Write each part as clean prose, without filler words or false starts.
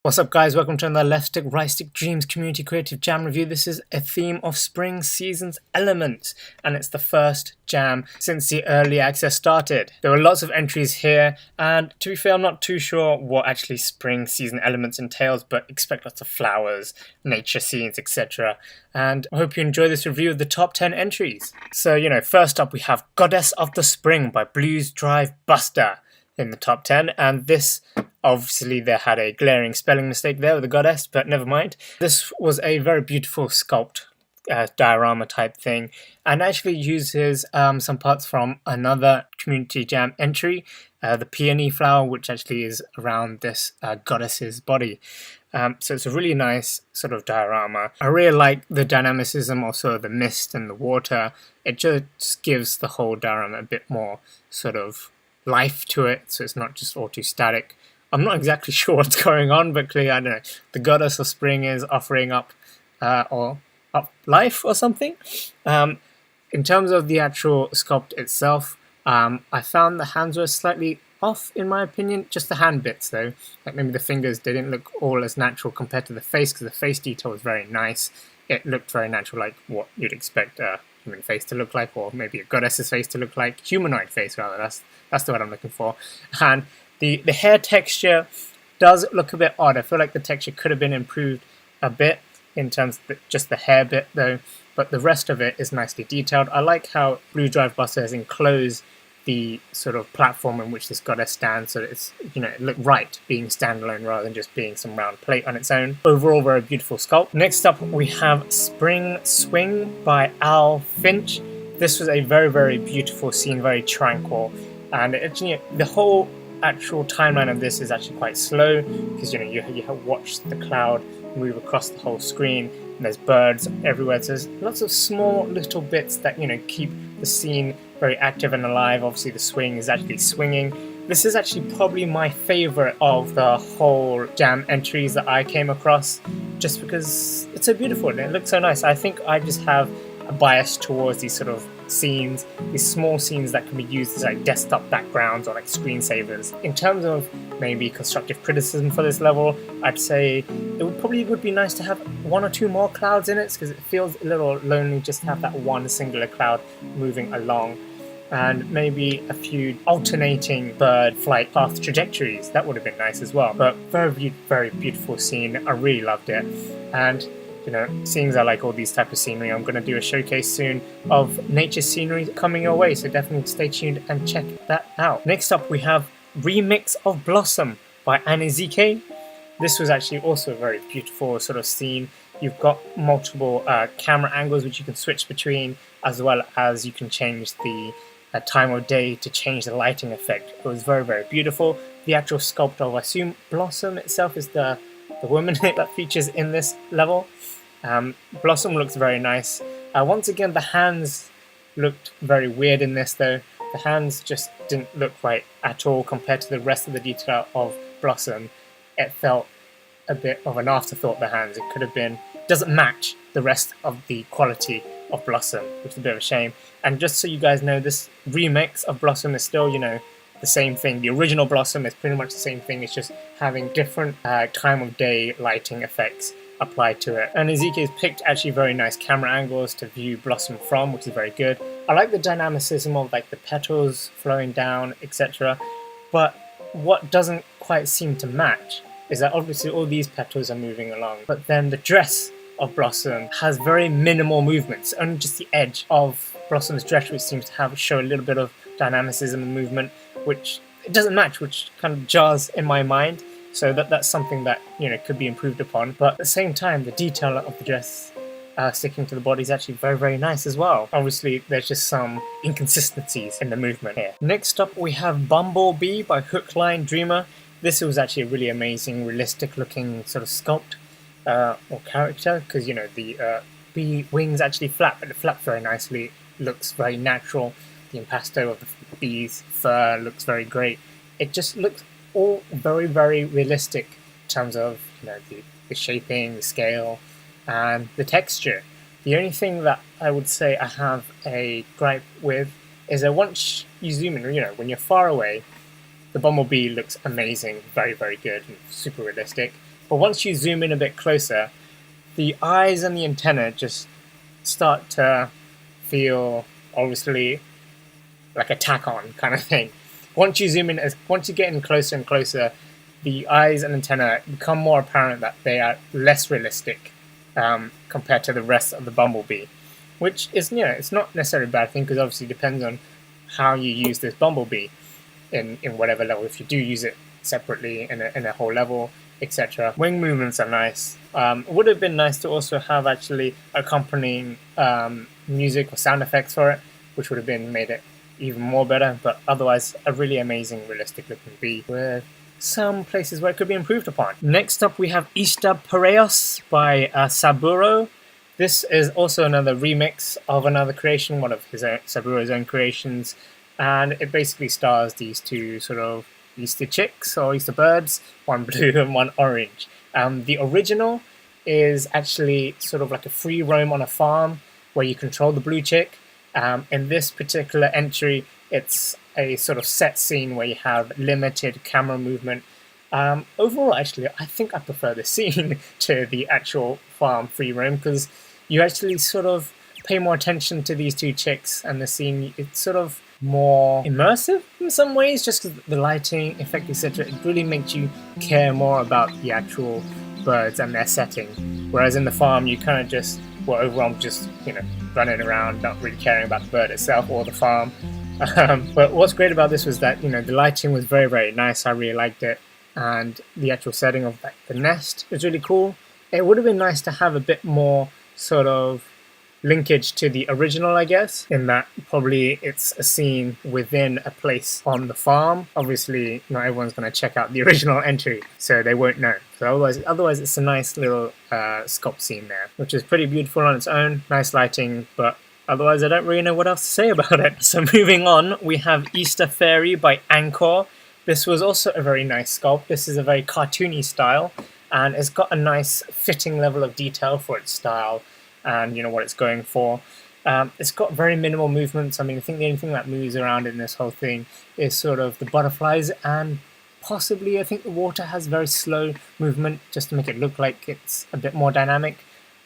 What's up guys, welcome to another Left Stick Right Stick Dreams Community Creative Jam review. This is a theme of Spring Season's Elements, and it's the first jam since the early access started. There were lots of entries here, and to be fair, I'm not too sure what actually Spring Season Elements entails, but expect lots of flowers, nature scenes, etc. And I hope you enjoy this review of the top 10 entries. So, first up we have Goddess of the Spring by Blues Drive Buster in the top 10, and this, obviously they had a glaring spelling mistake there with the goddess, but never mind. This was a very beautiful sculpt, diorama type thing, and actually uses some parts from another community jam entry, the peony flower, which actually is around this goddess's body. So it's a really nice sort of diorama. I really like the dynamicism, also the mist and the water. It just gives the whole diorama a bit more sort of life to it, so it's not just all too static. I'm not exactly sure what's going on, but clearly, I don't know, the goddess of spring is offering up life or something. In terms of the actual sculpt itself, I found the hands were slightly off in my opinion, just the hand bits though. Like maybe the fingers didn't look all as natural compared to the face, because the face detail was very nice. It looked very natural, like what you'd expect a human face to look like, or maybe a goddess's face to look like. Humanoid face rather, that's the word I'm looking for. And the hair texture does look a bit odd. I feel like the texture could have been improved a bit in terms of just the hair bit though, but the rest of it is nicely detailed. I like how Blue Drive Buster has enclosed the sort of platform in which this goddess stands, so it's, it looked right being standalone rather than just being some round plate on its own. Overall, very beautiful sculpt. Next up, we have Spring Swing by Al Finch. This was a very, very beautiful scene, very tranquil, and the whole actual timeline of this is actually quite slow, because you have watched the cloud move across the whole screen, and there's birds everywhere, so there's lots of small little bits that keep the scene very active and alive. Obviously the swing is actually swinging. This is actually probably my favorite of the whole jam entries that I came across, just because it's so beautiful and it looks so nice. I think I just have a bias towards these sort of scenes, these small scenes that can be used as like desktop backgrounds or like screensavers. In terms of maybe constructive criticism for this level, I'd say it probably would be nice to have one or two more clouds in it, because it feels a little lonely just to have that one singular cloud moving along, and maybe a few alternating bird flight path trajectories. That would have been nice as well. But very, very beautiful scene. I really loved it. And seeing as I like all these type of scenery, I'm going to do a showcase soon of nature scenery coming your way, so definitely stay tuned and check that out. Next up, we have Remix of Blossom by Anizike. This was actually also a very beautiful sort of scene. You've got multiple camera angles which you can switch between, as well as you can change the time of day to change the lighting effect. It was very, very beautiful. The actual sculpt of, I assume, Blossom itself is the woman that features in this level. Blossom looks very nice. Once again, the hands looked very weird in this though. The hands just didn't look right at all compared to the rest of the detail of Blossom. It felt a bit of an afterthought, the hands. It could have been, doesn't match the rest of the quality of Blossom, which is a bit of a shame. And just so you guys know, this remix of Blossom is still, the same thing. The original Blossom is pretty much the same thing. It's just having different time of day lighting effects applied to it. And Ezekiel's picked actually very nice camera angles to view Blossom from, which is very good. I like the dynamicism of like the petals flowing down, etc. But what doesn't quite seem to match is that obviously all these petals are moving along, but then the dress of Blossom has very minimal movements. Only just the edge of Blossom's dress which seems to show a little bit of dynamicism and movement, which it doesn't match, which kind of jars in my mind. So that's something that could be improved upon. But at the same time, the detail of the dress sticking to the body is actually very, very nice as well. Obviously, there's just some inconsistencies in the movement here. Next up, we have Bumblebee by Hook Line Dreamer. This was actually a really amazing, realistic looking sort of sculpt or character, because the bee wings actually flap, but it flaps very nicely. It looks very natural. The impasto of the bee's fur looks very great. It just looks all very, very realistic in terms of the shaping, the scale, and the texture. The only thing that I would say I have a gripe with is that once you zoom in, when you're far away, the bumblebee looks amazing, very, very good, and super realistic. But once you zoom in a bit closer, the eyes and the antenna just start to feel obviously like a tack-on kind of thing. Once you zoom in, once you get in closer and closer, the eyes and antenna become more apparent that they are less realistic compared to the rest of the bumblebee, which is, it's not necessarily a bad thing, because obviously it depends on how you use this bumblebee in whatever level. If you do use it separately in a whole level, etc. Wing movements are nice. It would have been nice to also have actually accompanying music or sound effects for it, which would have made it even more better. But otherwise, a really amazing, realistic looking bee with some places where it could be improved upon. Next up, we have Ista Piraeus by Saburo. This is also another remix of another creation, one of Saburo's own creations, and it basically stars these two sort of Easter chicks or Easter birds, one blue and one orange. The original is actually sort of like a free roam on a farm where you control the blue chick. In this particular entry, it's a sort of set scene where you have limited camera movement. Overall, actually, I think I prefer this scene to the actual farm free roam, because you actually sort of pay more attention to these two chicks, and the scene, it's sort of more immersive in some ways, just because the lighting, effect, etc. It really makes you care more about the actual birds and their setting. Whereas in the farm, you kind of just were overwhelmed, just running around, not really caring about the bird itself or the farm. But what's great about this was that the lighting was very, very nice. I really liked it, and the actual setting of the nest was really cool. It would have been nice to have a bit more sort of linkage to the original, I guess, in that probably it's a scene within a place on the farm. Obviously, not everyone's going to check out the original entry, so they won't know. So otherwise it's a nice little sculpt scene there, which is pretty beautiful on its own. Nice lighting, but otherwise I don't really know what else to say about it. So moving on, we have Easter Fairy by Anchor. This was also a very nice sculpt. This is a very cartoony style, and it's got a nice fitting level of detail for its style and what it's going for. It's got very minimal movements. I mean, I think the only thing that moves around in this whole thing is sort of the butterflies, and possibly I think the water has very slow movement just to make it look like it's a bit more dynamic,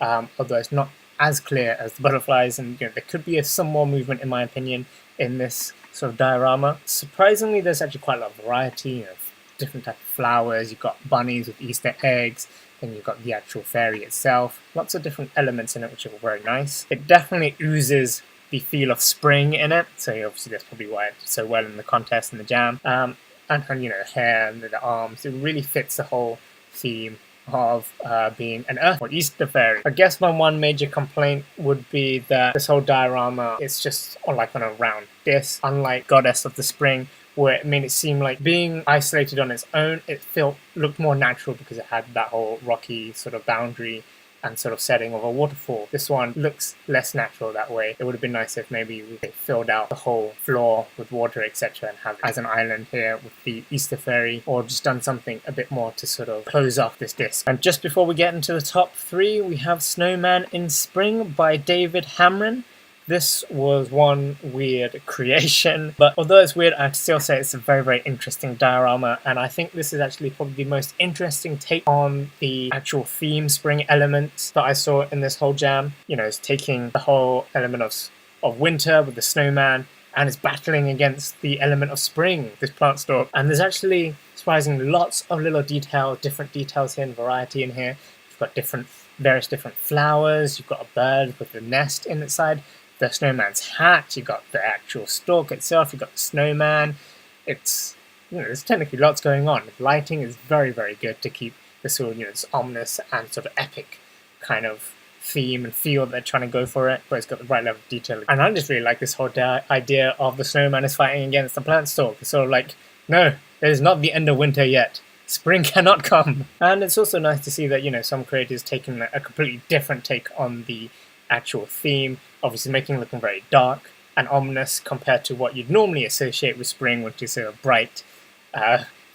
although it's not as clear as the butterflies, and there could be some more movement, in my opinion, in this sort of diorama. Surprisingly, there's actually quite a lot of variety of different types of flowers. You've got bunnies with Easter eggs, then you've got the actual fairy itself. Lots of different elements in it, which are very nice. It definitely oozes the feel of spring in it, so obviously that's probably why it did so well in the contest and the jam. And the hair and the arms, it really fits the whole theme of being an Earth or Easter fairy. I guess my one major complaint would be that this whole diorama is just like on a round disc, unlike Goddess of the Spring, where it made it seem like being isolated on its own, it looked more natural because it had that whole rocky sort of boundary and sort of setting of a waterfall. This one looks less natural that way. It would have been nice if maybe we filled out the whole floor with water, etc., and have it as an island here with the Easter fairy, or just done something a bit more to sort of close off this disc. And just before we get into the top three, we have Snowman in Spring by David Hamrin. This was one weird creation, but although it's weird, I'd still say it's a very, very interesting diorama, and I think this is actually probably the most interesting take on the actual theme spring elements that I saw in this whole jam. It's taking the whole element of winter with the snowman, and it's battling against the element of spring, this plant stalk. And there's actually, surprisingly, lots of little details, different details here and variety in here. You've got various different flowers, you've got a bird with the nest in its side, the snowman's hat, you've got the actual stalk itself, you've got the snowman. It's, there's technically lots going on. The lighting is very, very good to keep this sort of, this ominous and sort of epic kind of theme and feel they're trying to go for it, but it's got the right level of detail. And I just really like this whole idea of the snowman is fighting against the plant stalk. It's sort of like, no, it is not the end of winter yet. Spring cannot come. And it's also nice to see that, some creators taking a completely different take on the actual theme, obviously making it looking very dark and ominous compared to what you'd normally associate with spring, which is sort of bright,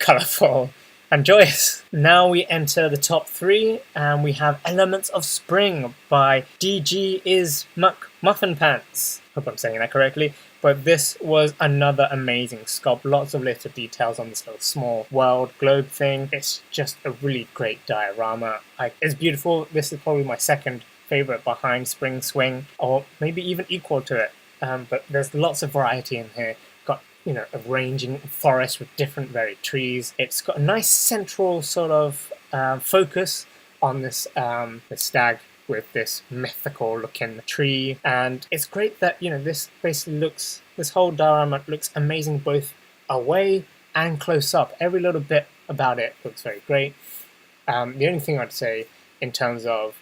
colourful and joyous. Now we enter the top three, and we have Elements of Spring by DG is Muffin Pants. hope I'm saying that correctly. But this was another amazing sculpt. Lots of little details on this little small world globe thing. It's just a really great diorama. It's beautiful. This is probably my second favorite behind Spring Swing, or maybe even equal to it. But there's lots of variety in here. Got, you know, a ranging forest with different varied trees. It's got a nice central sort of focus on this stag with this mythical looking tree, and it's great that, you know, this whole diorama looks amazing both away and close up. Every little bit about it looks very great. The only thing I'd say in terms of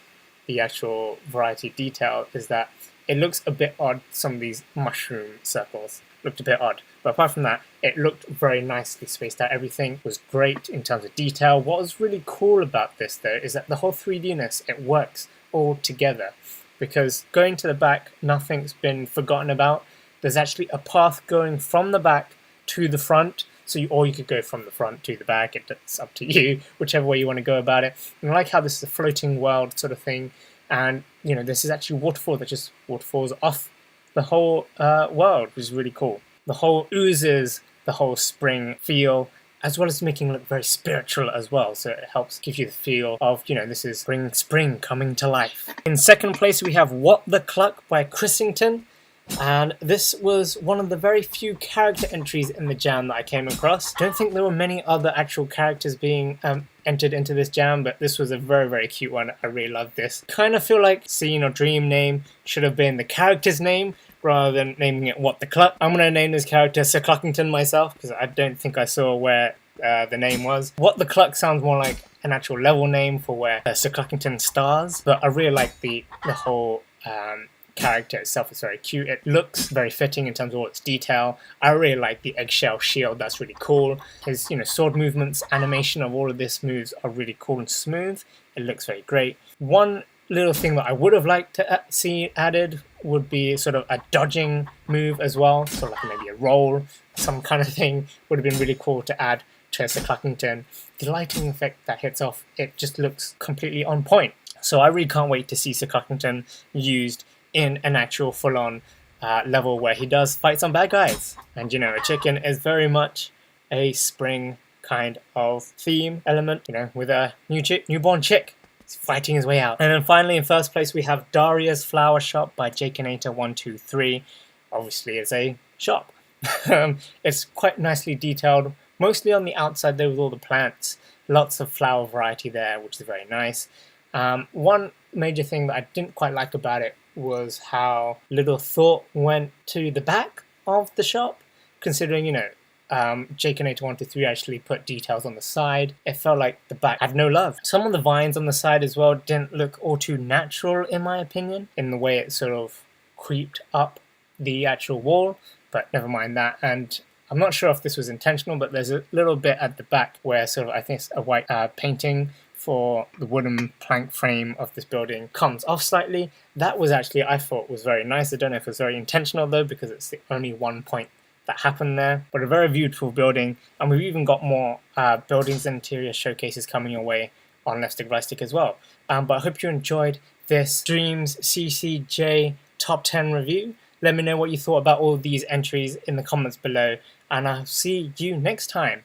the actual variety detail is that it looks a bit odd. Some of these mushroom circles looked a bit odd, but apart from that, it looked very nicely spaced out. Everything was great in terms of detail. What was really cool about this though is that the whole 3Dness, it works all together, because going to the back, nothing's been forgotten about. There's actually a path going from the back to the front, or you could go from the front to the back. It's up to you, whichever way you want to go about it. And I like how this is a floating world sort of thing, and you know, this is actually waterfall that just waterfalls off the whole world, which is really cool. The whole oozes the whole spring feel, as well as making it look very spiritual as well. So it helps give you the feel of, you know, this is spring coming to life. In second place, we have What the Cluck by Chrissington. And this was one of the very few character entries in the jam that I came across. I don't think there were many other actual characters being entered into this jam, but this was a very, very cute one. I really loved this. Kind of feel like Scene or Dream name should have been the character's name rather than naming it What the Cluck. I'm going to name this character Sir Cluckington myself, because I don't think I saw where the name was. What the Cluck sounds more like an actual level name for where Sir Cluckington stars, but I really like the whole character itself. Is very cute. It looks very fitting in terms of all its detail. I really like the eggshell shield. That's really cool. His, you know, sword movements, animation of all of this moves are really cool and smooth. It looks very great. One little thing that I would have liked to see added would be sort of a dodging move as well, sort of like maybe a roll, some kind of thing would have been really cool to add to Sir Cluckington. The lighting effect that hits off, it just looks completely on point. So I really can't wait to see Sir Cluckington used in an actual full-on level where he does fight some bad guys. And you know, a chicken is very much a spring kind of theme element, you know, with a newborn chick. He's fighting his way out. And then finally, in first place, we have Daria's Flower Shop by Jakinator123. Obviously, it's a shop. It's quite nicely detailed, mostly on the outside there with all the plants. Lots of flower variety there, which is very nice. One major thing that I didn't quite like about it was how little thought went to the back of the shop, considering, you know, Jakinator123 actually put details on the side. It felt like the back had no love. Some of the vines on the side as well didn't look all too natural, in my opinion, in the way it sort of creeped up the actual wall, but never mind that. And I'm not sure if this was intentional, but there's a little bit at the back where sort of, I think it's a white painting for the wooden plank frame of this building comes off slightly. That was actually, I thought, was very nice. I don't know if it was very intentional though, because it's the only one point that happened there, but a very beautiful building. And we've even got more buildings and interior showcases coming your way on LeftStickRightStick as well. But I hope you enjoyed this Dreams CCJ Top 10 review. Let me know what you thought about all of these entries in the comments below, and I'll see you next time.